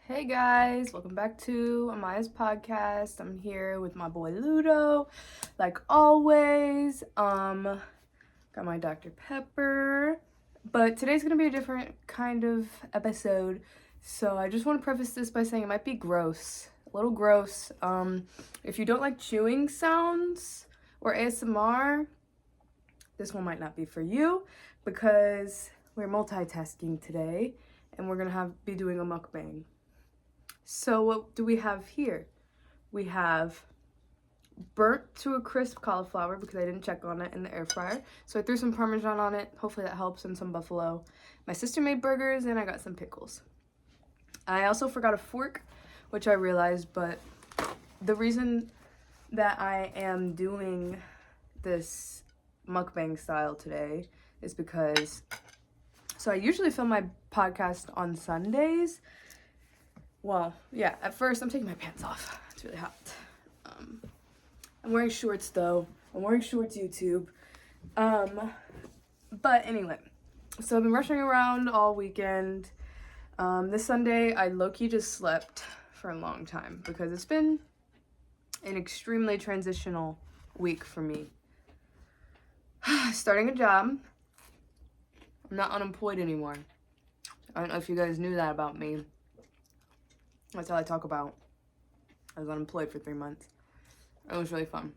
Hey guys, welcome back to Amaya's podcast. I'm here with my boy Ludo, like always. Got my Dr. Pepper. But today's gonna be a different kind of episode. So I just want to preface this by saying it might be gross. A little gross. If you don't like chewing sounds or ASMR, this one might not be for you because we're multitasking today and we're gonna be doing a mukbang. So what do we have here? We have burnt to a crisp cauliflower because I didn't check on it in the air fryer. So I threw some Parmesan on it. Hopefully that helps, and some buffalo. My sister made burgers and I got some pickles. I also forgot a fork, which I realized, but the reason that I am doing this mukbang style today is because, so I usually film my podcast on Sundays. Well, yeah, at first I'm taking my pants off. It's really hot. I'm wearing shorts though. I'm wearing shorts, YouTube. But anyway, so I've been rushing around all weekend. This Sunday I low-key just slept for a long time because it's been an extremely transitional week for me. Starting a job. I'm not unemployed anymore. I don't know if you guys knew that about me. That's all I talk about. I was unemployed for 3 months. It was really fun.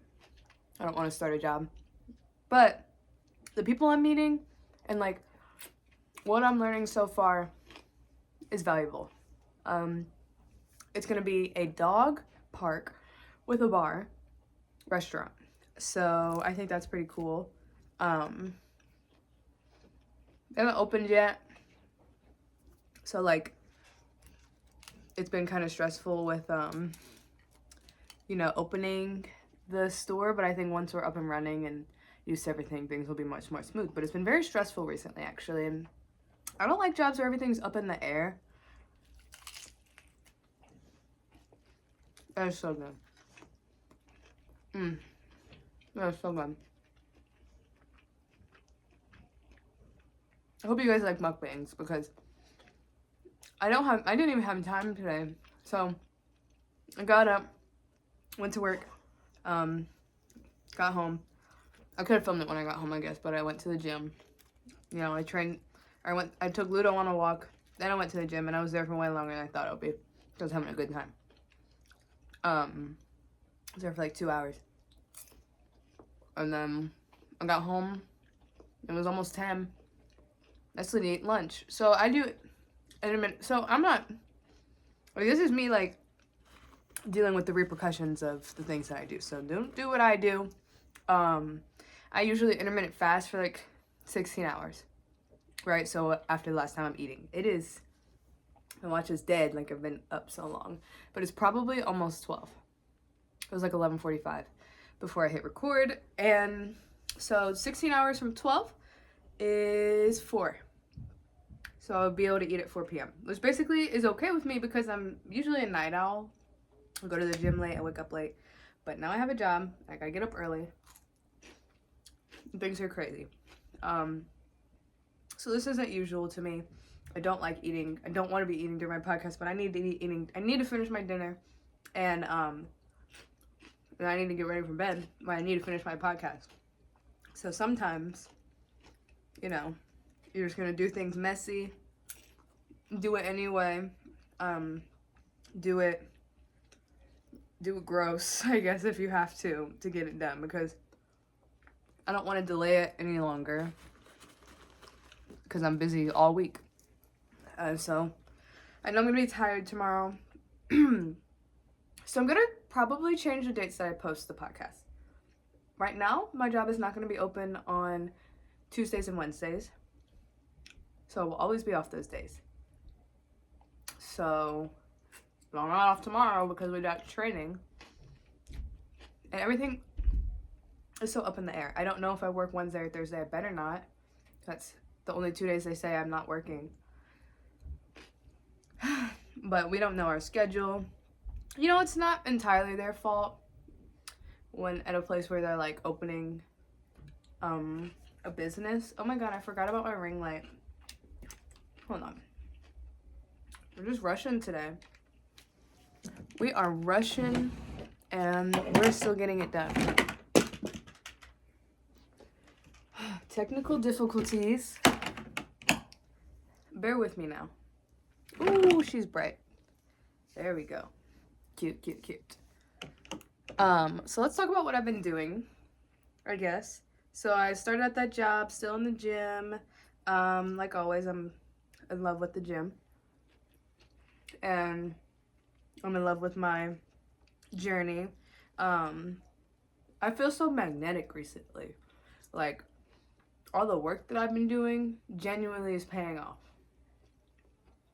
I don't want to start a job. But the people I'm meeting and like what I'm learning so far is valuable. It's going to be a dog park with a bar restaurant. So I think that's pretty cool. They haven't opened yet. So like it's been kind of stressful with opening the store, but I think once we're up and running and used to everything, things will be much more smooth. But it's been very stressful recently, actually, and I don't like jobs where everything's up in the air. That is so good. That is so good. I hope you guys like mukbangs because I didn't even have time today. So I got up, went to work, got home. I could have filmed it when I got home, I guess, but I went to the gym. I took Ludo on a walk, then I went to the gym, and I was there for way longer than I thought it would be. I was having a good time. I was there for like 2 hours. And then I got home, it was almost 10. I still didn't eat lunch. So I do in a minute. So I'm not, this is me like dealing with the repercussions of the things that I do. So don't do what I do. I usually intermittent fast for like 16 hours, right? So after the last time I'm eating, my watch is dead, like I've been up so long, but it's probably almost 12. It was like 11:45 before I hit record, and so 16 hours from 12 is 4. So I'll be able to eat at 4 p.m., which basically is okay with me because I'm usually a night owl. I go to the gym late, I wake up late, but now I have a job, I gotta get up early. Things are crazy. So this isn't usual to me. I don't like eating. I don't want to be eating during my podcast, but I need to be eating. I need to finish my dinner, and I need to get ready for bed. But I need to finish my podcast. So sometimes, you're just gonna do things messy. Do it anyway. Do it gross, I guess, if you have to get it done, because I don't want to delay it any longer because I'm busy all week. So I know I'm gonna be tired tomorrow. So I'm gonna probably change the dates that I post the podcast. Right now, my job is not gonna be open on Tuesdays and Wednesdays. So we'll always be off those days. So I'm not off tomorrow because we got training. And everything is so up in the air. I don't know if I work Wednesday or Thursday. I better not. That's the only 2 days they say I'm not working. But we don't know our schedule. It's not entirely their fault when at a place where they're like opening a business. Oh my god, I forgot about my ring light. Hold on. We're just rushing today. We are rushing and we're still getting it done. Technical difficulties. Bear with me now. Ooh, she's bright. There we go. Cute, cute, cute. So let's talk about what I've been doing, I guess. So I started at that job, still in the gym. Like always, I'm in love with the gym. And I'm in love with my journey. I feel so magnetic recently. Like, all the work that I've been doing genuinely is paying off.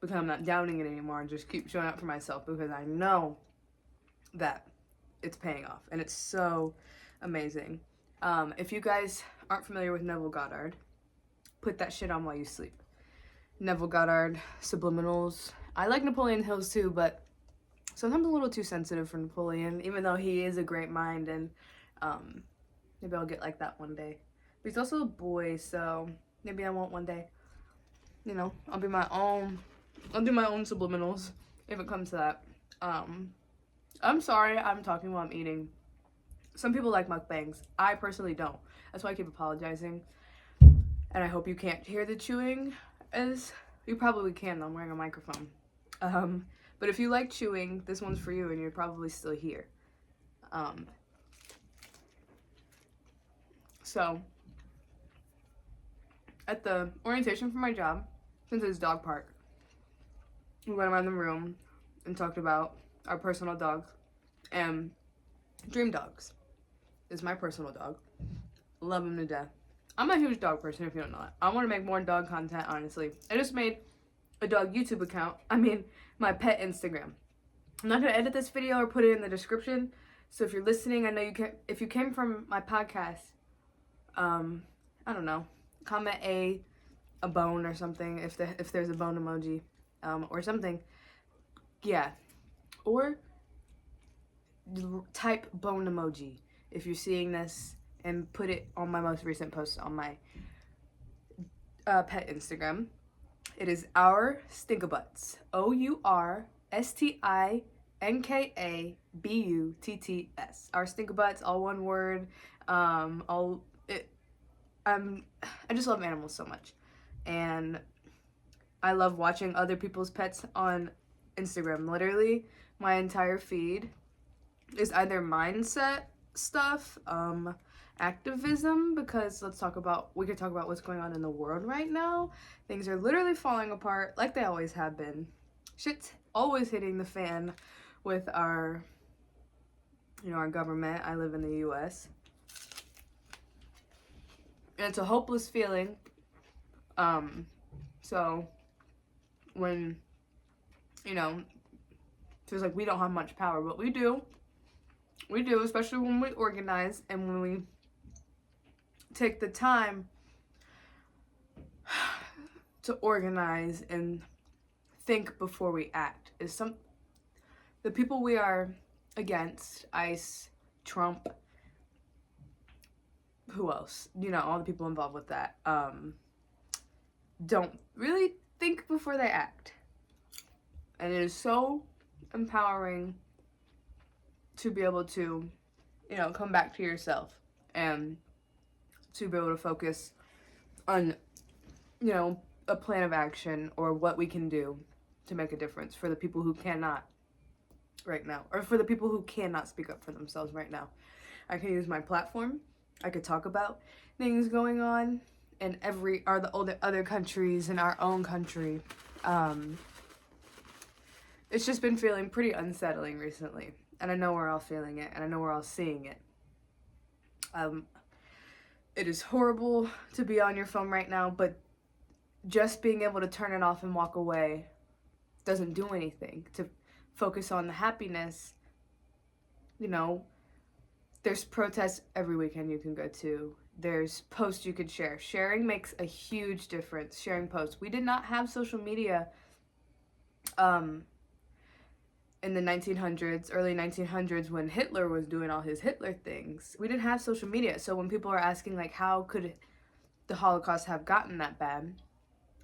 Because I'm not doubting it anymore and just keep showing up for myself because I know that it's paying off. And it's so amazing. If you guys aren't familiar with Neville Goddard, put that shit on while you sleep. Neville Goddard, Subliminals. I like Napoleon Hills too, but sometimes a little too sensitive for Napoleon, even though he is a great mind, and maybe I'll get like that one day. But he's also a boy, so maybe I won't one day. You know, I'll do my own subliminals if it comes to that. I'm sorry I'm talking while I'm eating. Some people like mukbangs. I personally don't. That's why I keep apologizing. And I hope you can't hear the chewing, as you probably can. I'm wearing a microphone. But if you like chewing, this one's for you, and you're probably still here. So, at the orientation for my job, since it's dog park, we went around the room and talked about our personal dogs. And Dream Dogs is my personal dog. Love him to death. I'm a huge dog person, if you don't know that. I want to make more dog content, honestly. I just made a dog YouTube account. My pet Instagram. I'm not going to edit this video or put it in the description. So if you're listening, I know you can. If you came from my podcast, I don't know, comment a bone or something if there's a bone emoji, or something. Yeah. Or type bone emoji if you're seeing this and put it on my most recent post on my pet Instagram. It is Our Stinkabutts. OurStinkabutts. Our Stinkabutts, all one word. I just love animals so much, and I love watching other people's pets on Instagram. Literally, my entire feed is either mindset stuff, activism, because we could talk about what's going on in the world right now. Things are literally falling apart like they always have been. Shit's always hitting the fan with our government. I live in the US. And it's a hopeless feeling. So when, it feels like we don't have much power, but we do. We do, especially when we organize and when we take the time to organize and think before we act. The people we are against, ICE, Trump, who else? All the people involved with that, don't really think before they act. And it is so empowering to be able to, come back to yourself and to be able to focus on, a plan of action or what we can do to make a difference for the people who cannot right now, or for the people who cannot speak up for themselves right now. I can use my platform. I could talk about things going on in the other countries in our own country. It's just been feeling pretty unsettling recently. And I know we're all feeling it, and I know we're all seeing it. It is horrible to be on your phone right now, but just being able to turn it off and walk away doesn't do anything. To focus on the happiness, there's protests every weekend you can go to. There's posts you could share. Sharing makes a huge difference. Sharing posts. We did not have social media in the 1900s, early 1900s, when Hitler was doing all his Hitler things. We didn't have social media. So when people are asking, like, how could the Holocaust have gotten that bad?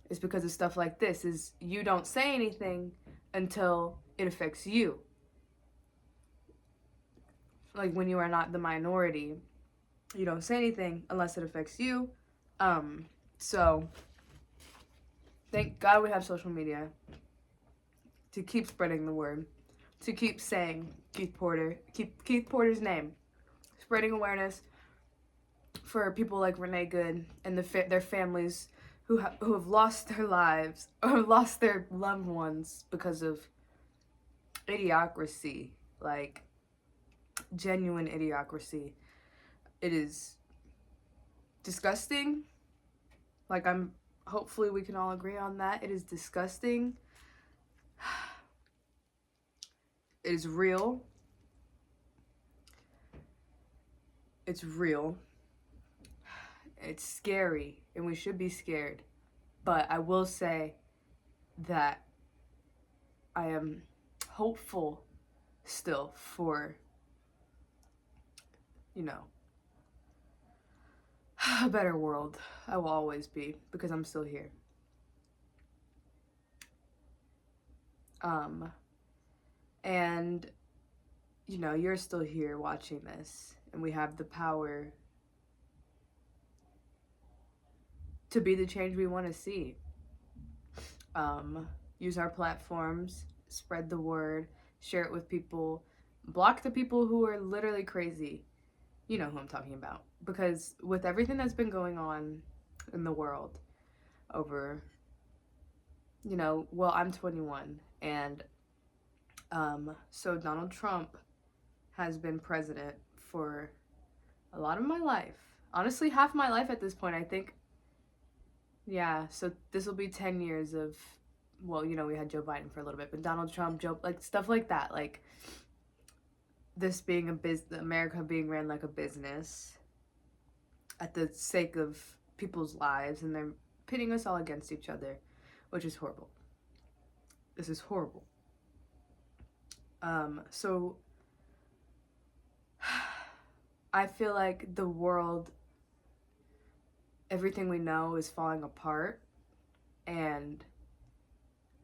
It's because of stuff like this. Is you don't say anything, until it affects you. Like when you are not the minority, you don't say anything unless it affects you. So thank God we have social media to keep spreading the word, to keep saying keep Keith Porter's name, spreading awareness for people like Renee Good and their families who have lost their lives or lost their loved ones because of idiocracy, like genuine idiocracy. It is disgusting. Like hopefully we can all agree on that. It is disgusting. It is real. It's real. It's scary, and we should be scared. But I will say that I am hopeful still for, a better world. I will always be, because I'm still here. And, you're still here watching this, and we have the power to be the change we want to see. Use our platforms, spread the word, share it with people, block the people who are literally crazy. You know who I'm talking about. Because with everything that's been going on in the world over, I'm 21, and so Donald Trump has been president for a lot of my life. Honestly, half my life at this point, I think. Yeah, so this will be 10 years of, we had Joe Biden for a little bit, but Donald Trump, like stuff like that, like this being America being ran like a business at the sake of people's lives, and they're pitting us all against each other, which is horrible. This is horrible. So I feel like the world, everything we know is falling apart, and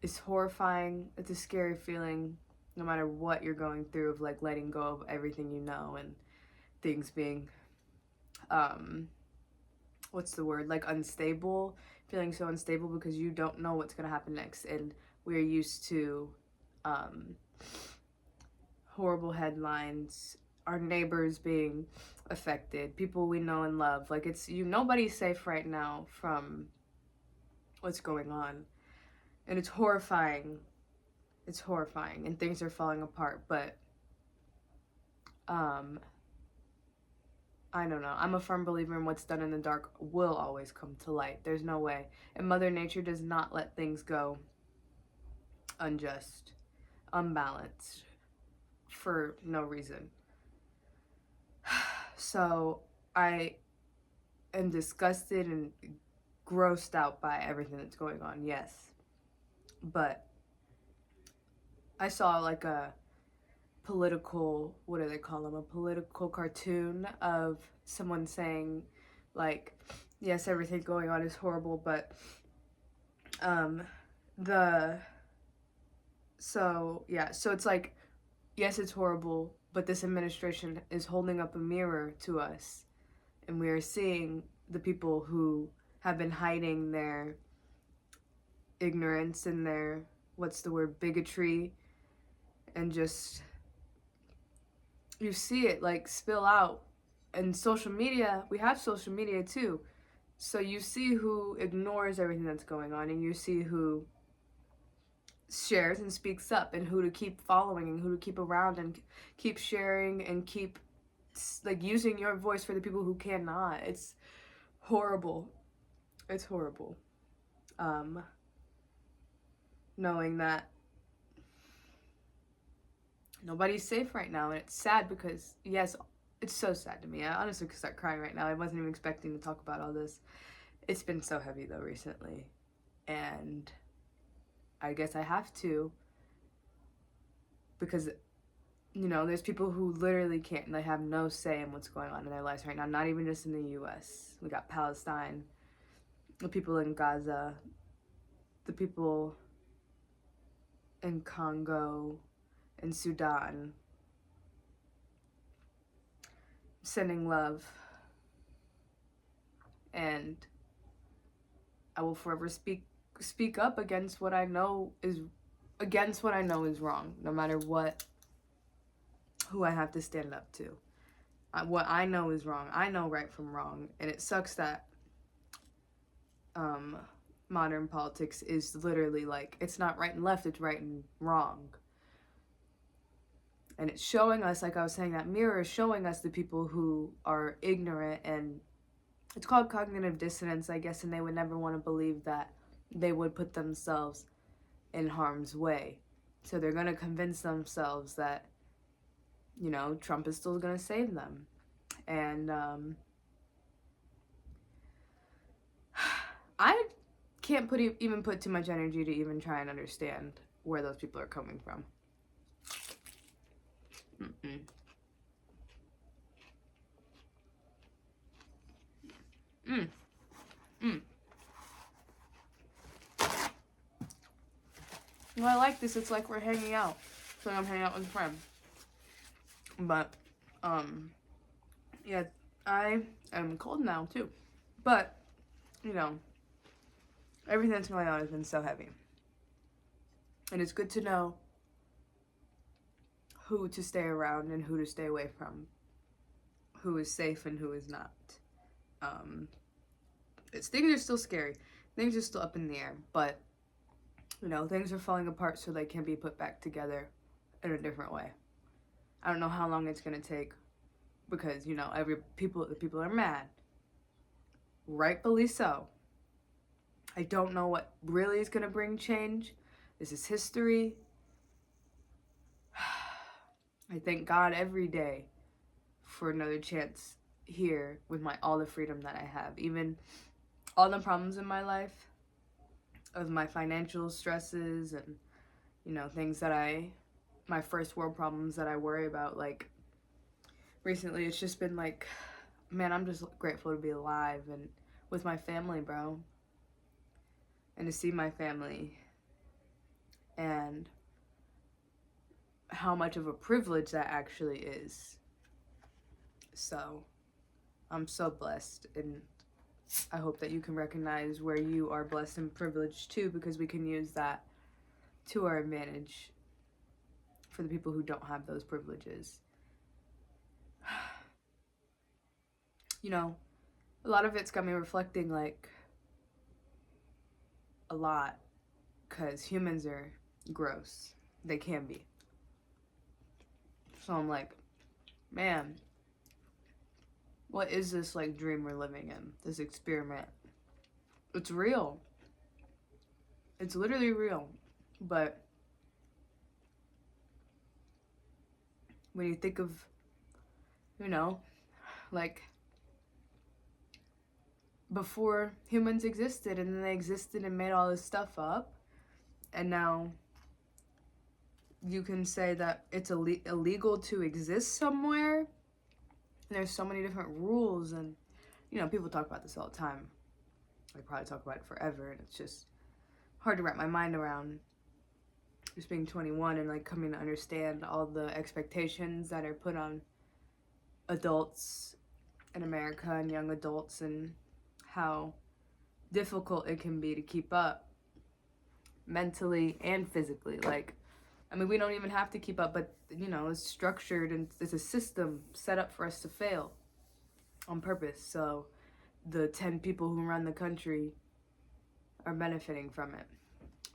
it's horrifying. It's a scary feeling, no matter what you're going through, of like letting go of everything you know and things being, what's the word? Like unstable, feeling so unstable because you don't know what's gonna happen next, and we're used to, horrible headlines, our neighbors being affected, people we know and love. Like nobody's safe right now from what's going on, and it's horrifying. It's horrifying, and things are falling apart. But I don't know. I'm a firm believer in what's done in the dark will always come to light. There's no way. And Mother Nature does not let things go unjust, unbalanced, for no reason. So I am disgusted and grossed out by everything that's going on, yes. But I saw like a political, what do they call them? A political cartoon of someone saying, like, yes, everything going on is horrible, but so it's like, yes, it's horrible, but this administration is holding up a mirror to us, and we are seeing the people who have been hiding their ignorance and their, bigotry, and just, you see it like spill out. And social media, we have social media too, so you see who ignores everything that's going on, and you see who shares and speaks up, and who to keep following, and who to keep around, and keep sharing, and keep like using your voice for the people who cannot. It's horrible. It's horrible. Knowing that nobody's safe right now, and it's sad because, yes, it's so sad to me. I honestly could start crying right now. I wasn't even expecting to talk about all this. It's been so heavy though recently, and I guess I have to, because there's people who literally can't, they have no say in what's going on in their lives right now, not even just in the US. We got Palestine, the people in Gaza, the people in Congo, in Sudan, sending love. And I will forever speak up against what I know is wrong, no matter who I have to stand up to. What I know is wrong. I know right from wrong, and it sucks that modern politics is literally like, it's not right and left, it's right and wrong. And it's showing us, like I was saying, that mirror is showing us the people who are ignorant, and it's called cognitive dissonance, I guess, and they would never want to believe that they would put themselves in harm's way. So they're going to convince themselves that, you know, Trump is still going to save them. And I can't even put too much energy to even try and understand where those people are coming from. Well, I like this. It's like we're hanging out. So I'm hanging out with a friend. But, yeah, I am cold now, too. But, you know, everything that's going on has been so heavy. And it's good to know who to stay around and who to stay away from. Who is safe and who is not. Things are still scary. Things are still up in the air. But, you know, things are falling apart so they can be put back together in a different way. I don't know how long it's going to take. Because, you know, the people are mad. Rightfully so. I don't know what really is going to bring change. This is history. I thank God every day for another chance here with all the freedom that I have. Even all the problems in my life, of my financial stresses and, you know, things that my first world problems that I worry about, like, recently it's just been like, man, I'm just grateful to be alive and with my family, bro. And to see my family. And how much of a privilege that actually is. So, I'm so blessed. And I hope that you can recognize where you are blessed and privileged too, because we can use that to our advantage for the people who don't have those privileges. You know, a lot of it's got me reflecting, like, a lot, because humans are gross. They can be. So I'm like, man, what is this, like, dream we're living in? This experiment. It's real. It's literally real. But when you think of, you know, like, before humans existed, and then they existed and made all this stuff up, and now you can say that it's illegal to exist somewhere, and there's so many different rules, and, you know, people talk about this all the time. I probably talk about it forever, and it's just hard to wrap my mind around, just being 21 and, like, coming to understand all the expectations that are put on adults in America and young adults, and how difficult it can be to keep up mentally and physically. Like, I mean, we don't even have to keep up, but, you know, it's structured and it's a system set up for us to fail on purpose. So the 10 people who run the country are benefiting from it.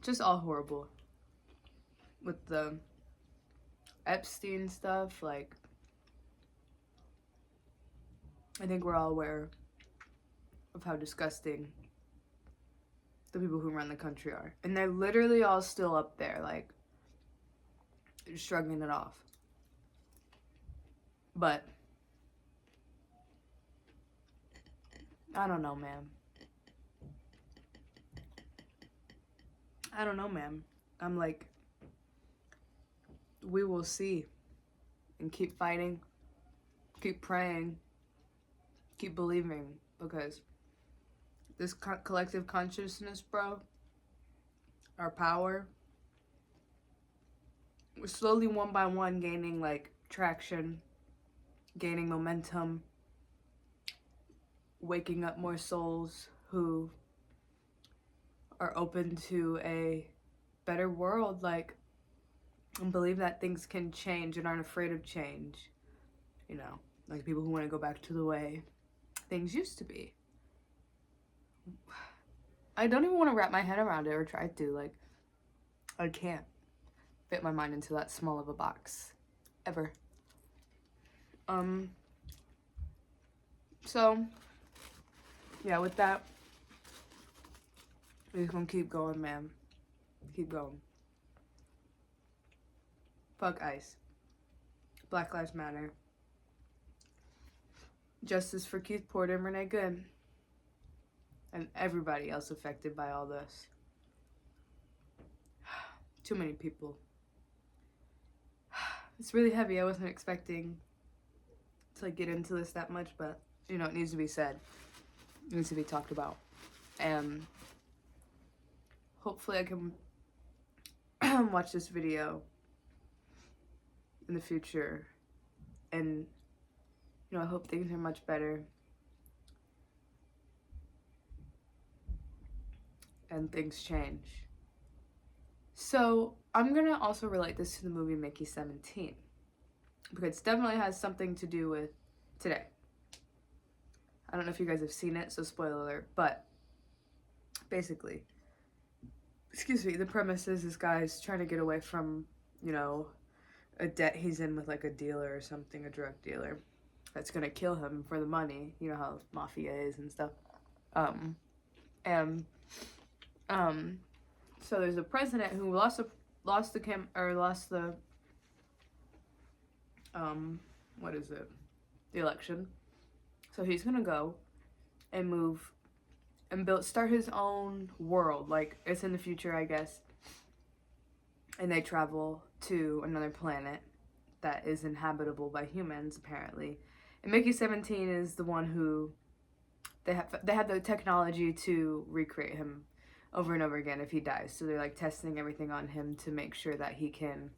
Just all horrible. With the Epstein stuff, like, I think we're all aware of how disgusting the people who run the country are. And they're literally all still up there, like, shrugging it off. But I don't know, man. I'm like, we will see. And keep fighting. Keep praying. Keep believing. Because this collective consciousness, bro, our power, slowly, one by one, gaining like traction, gaining momentum, waking up more souls who are open to a better world, like, and believe that things can change and aren't afraid of change. You know, like people who want to go back to the way things used to be. I don't even want to wrap my head around it or try to. Like, I can't fit my mind into that small of a box ever. So yeah, with that, we're just gonna keep going, man. Keep going. Fuck ICE. Black Lives Matter. Justice for Keith Porter and Renee Good. And everybody else affected by all this. Too many people. It's really heavy. I wasn't expecting to like get into this that much, but you know, it needs to be said. It needs to be talked about. And hopefully I can watch this video in the future, and you know, I hope things are much better and things change. So I'm gonna also relate this to the movie Mickey 17, because it definitely has something to do with today. I don't know if you guys have seen it, so spoiler alert, but basically, excuse me, the premise is this guy's trying to get away from, you know, a debt he's in with like a dealer or something, a drug dealer that's gonna kill him for the money. You know how mafia is and stuff. So there's a president who lost the election. So he's gonna go and move and start his own world. Like, it's in the future, I guess. And they travel to another planet that is inhabitable by humans, apparently. And Mickey 17 is the one who they have the technology to recreate him over and over again if he dies. So they're like testing everything on him to make sure that he can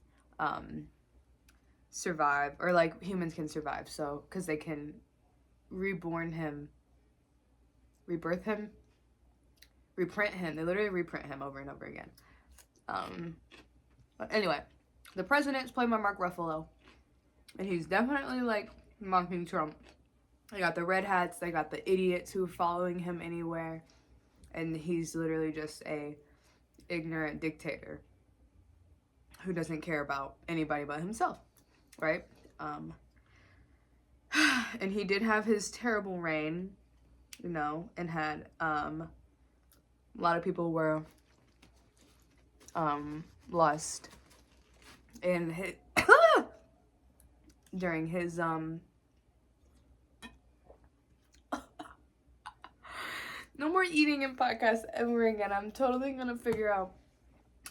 survive, or like humans can survive. So because they can reprint him. They literally reprint him over and over again. But anyway, the president's played by Mark Ruffalo, and he's definitely like mocking Trump. They got the red hats, they got the idiots who are following him anywhere, and he's literally just a ignorant dictator who doesn't care about anybody but himself, right? And he did have his terrible reign, you know, and had a lot of people were lost in his during his no more eating in podcasts ever again. I'm totally gonna figure out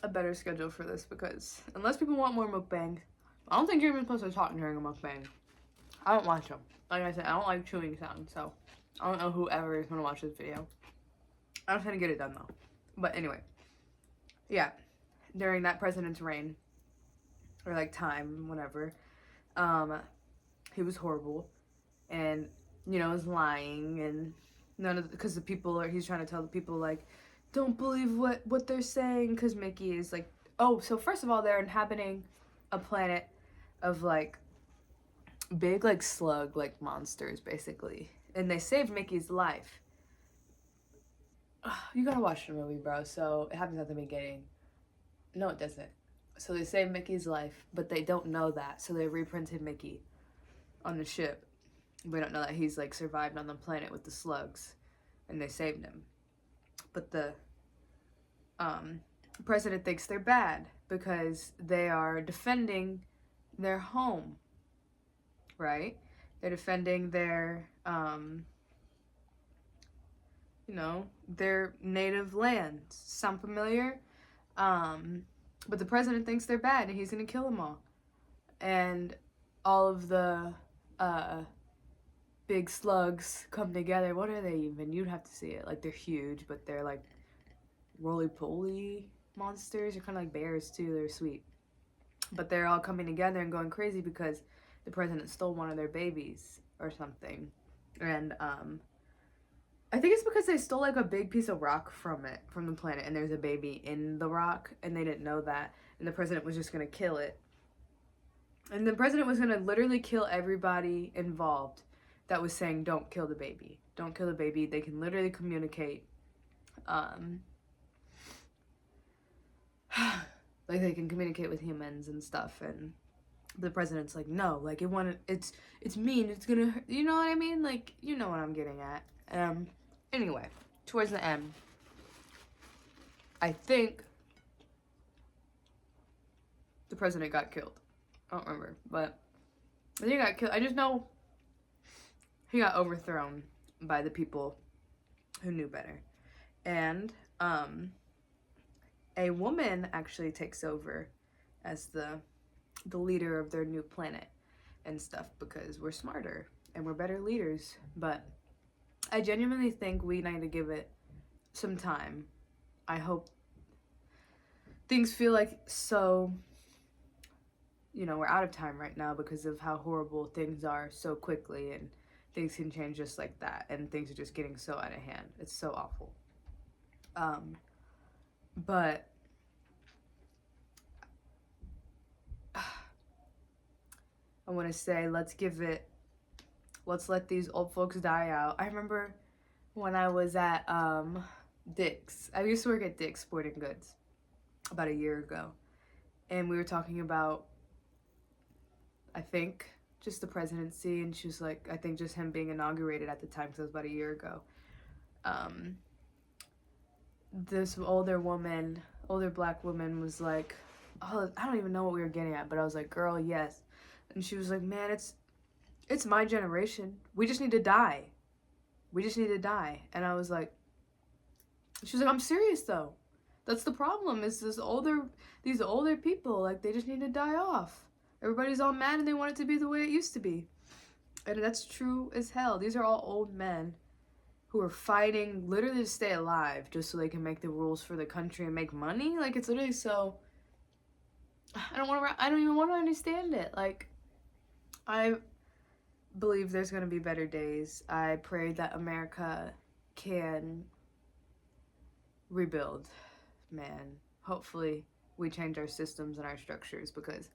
a better schedule for this, because unless people want more mukbang, I don't think you're even supposed to talk during a mukbang. I don't watch them. Like I said, I don't like chewing sounds, so I don't know whoever is gonna watch this video. I'm just gonna get it done though. But anyway, yeah, during that president's reign, or like time, whatever, he was horrible, and you know, was lying, and because the people he's trying to tell the people, like, don't believe what they're saying, because Mickey is like, oh, so first of all, they're inhabiting a planet of like big like slug like monsters basically, and they saved Mickey's life. You gotta watch the movie, bro. So it happens at the beginning. No, it doesn't. So they saved Mickey's life, but they don't know that, so they reprinted Mickey on the ship. We don't know that he's like survived on the planet with the slugs, and they saved him. But the president thinks they're bad because they are defending their home, right? They're defending their you know, their native lands. Sound familiar? But the president thinks they're bad, and he's gonna kill them all. And all of the big slugs come together. What are they even? You'd have to see it. Like, they're huge, but they're like roly-poly monsters. They're kind of like bears too. They're sweet. But they're all coming together and going crazy because the president stole one of their babies or something. And I think it's because they stole like a big piece of rock from the planet, and there's a baby in the rock, and they didn't know that, and the president was just gonna kill it. And the president was gonna literally kill everybody involved that was saying, "Don't kill the baby. Don't kill the baby." They can literally communicate. Like they can communicate with humans and stuff, and the president's like, no, like it's mean, it's gonna hurt. You know what I mean? Like, you know what I'm getting at. Anyway, towards the end, I think the president got killed. I don't remember, but I think he got killed. I just know he got overthrown by the people who knew better. And a woman actually takes over as the leader of their new planet and stuff, because we're smarter and we're better leaders. But I genuinely think we need to give it some time. I hope things feel like so, you know, we're out of time right now because of how horrible things are so quickly, and things can change just like that, and things are just getting so out of hand. It's so awful. But I want to say, let's let these old folks die out. I remember when I was at Dick's. I used to work at Dick's Sporting Goods about a year ago, and we were talking about, I think, just the presidency, and she was like, I think just him being inaugurated at the time, because it was about a year ago. This older black woman was like, oh, I don't even know what we were getting at, but I was like, girl, yes. And she was like, man, it's my generation. We just need to die. We just need to die. And I was like, she was like, I'm serious though. That's the problem, is these older people, like, they just need to die off. Everybody's all mad and they want it to be the way it used to be. And that's true as hell. These are all old men who are fighting literally to stay alive just so they can make the rules for the country and make money. Like, it's literally so, I don't even want to understand it. Like, I believe there's going to be better days. I pray that America can rebuild, man. Hopefully we change our systems and our structures, because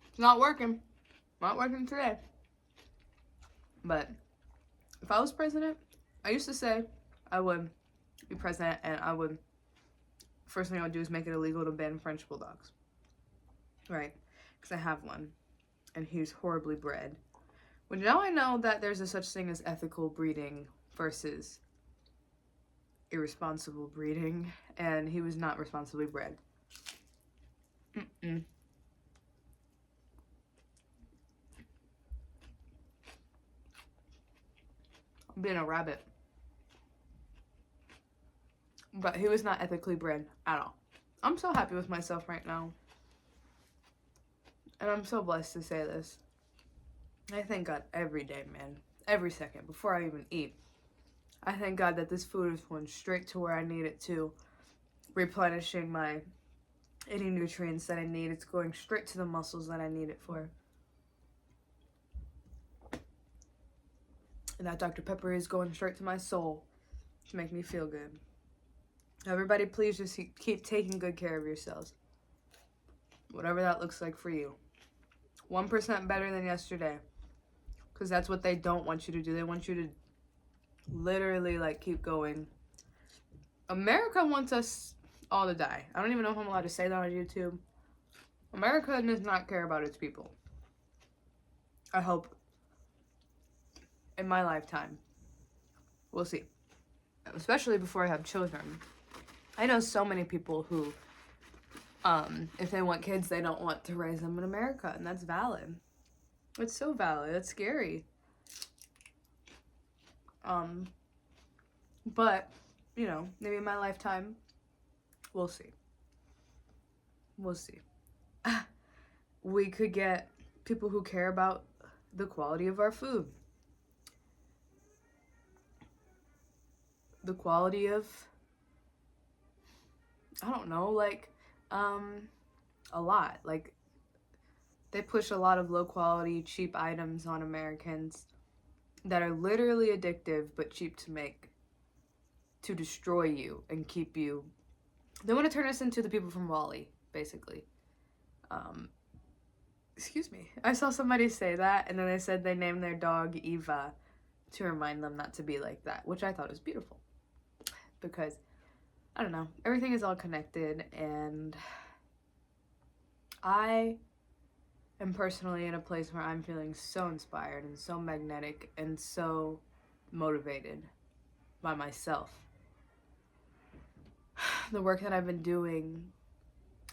it's not working. Not working today. But if I was president, I used to say I would be president, and first thing I would do is make it illegal to ban French bulldogs. Right? Because I have one, and he's horribly bred. Well, now I know that there's a such thing as ethical breeding versus irresponsible breeding, and he was not responsibly bred. I'm being a rabbit. But he was not ethically bred at all. I'm so happy with myself right now. And I'm so blessed to say this. I thank God every day, man. Every second, before I even eat. I thank God that this food is going straight to where I need it to. Replenishing any nutrients that I need. It's going straight to the muscles that I need it for. And that Dr. Pepper is going straight to my soul to make me feel good. Everybody, please just keep taking good care of yourselves. Whatever that looks like for you. 1% better than yesterday. Because that's what they don't want you to do. They want you to literally, like, keep going. America wants us all to die. I don't even know if I'm allowed to say that on YouTube. America does not care about its people. I hope. In my lifetime. We'll see. Especially before I have children. I know so many people who, if they want kids, they don't want to raise them in America, and that's valid. It's so valid. It's scary. But, you know, maybe in my lifetime, we'll see. We'll see. We could get people who care about the quality of our food. The quality of, I don't know, like, A lot. Like, they push a lot of low quality, cheap items on Americans that are literally addictive but cheap to make, to destroy you and keep you. They want to turn us into the people from Wall-E, basically. Excuse me. I saw somebody say that, and then they said they named their dog Eva to remind them not to be like that, which I thought was beautiful. Because, I don't know, everything is all connected, and I am personally in a place where I'm feeling so inspired and so magnetic and so motivated by myself. The work that I've been doing,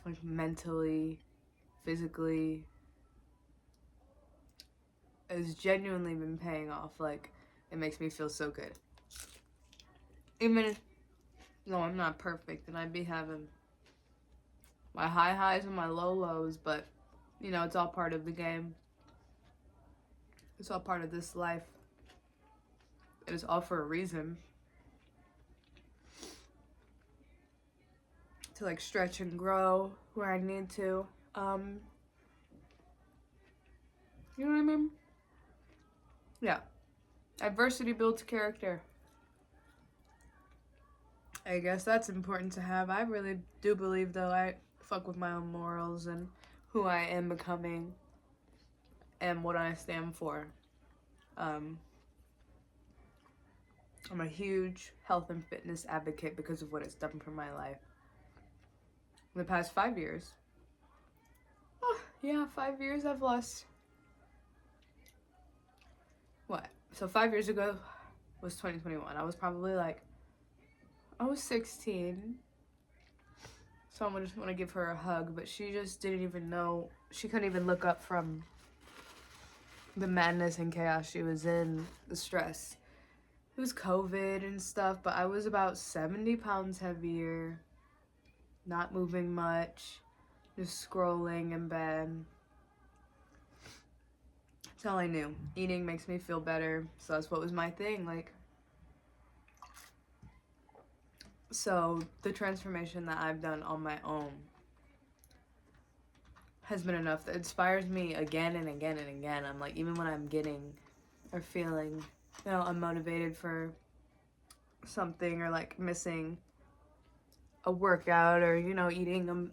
like mentally, physically, has genuinely been paying off. Like, it makes me feel so good. Even though I'm not perfect and I'd be having my high highs and my low lows, but you know, it's all part of the game. It's all part of this life. It is all for a reason. To like stretch and grow where I need to. You know what I mean? Yeah. Adversity builds character. I guess that's important to have. I really do believe, though, I fuck with my own morals and who I am becoming and what I stand for. I'm a huge health and fitness advocate because of what it's done for my life. In the past 5 years, 5 years I've lost. What? So 5 years ago was 2021. I was probably like, I was 16. So I just want to give her a hug, but she just didn't even know. She couldn't even look up from the madness and chaos she was in, the stress. It was COVID and stuff, but I was about 70 pounds heavier, not moving much, just scrolling in bed. That's all I knew. Eating makes me feel better, so that's what was my thing. Like, so the transformation that I've done on my own has been enough that inspires me again and again and again. I'm like, even when I'm getting or feeling, you know, unmotivated for something or like missing a workout or, you know, eating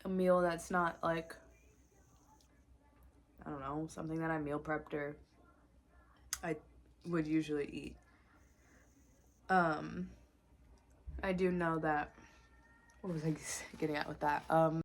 a meal that's not like, I don't know, something that I meal prepped or I would usually eat. I do know that, what was I getting at with that?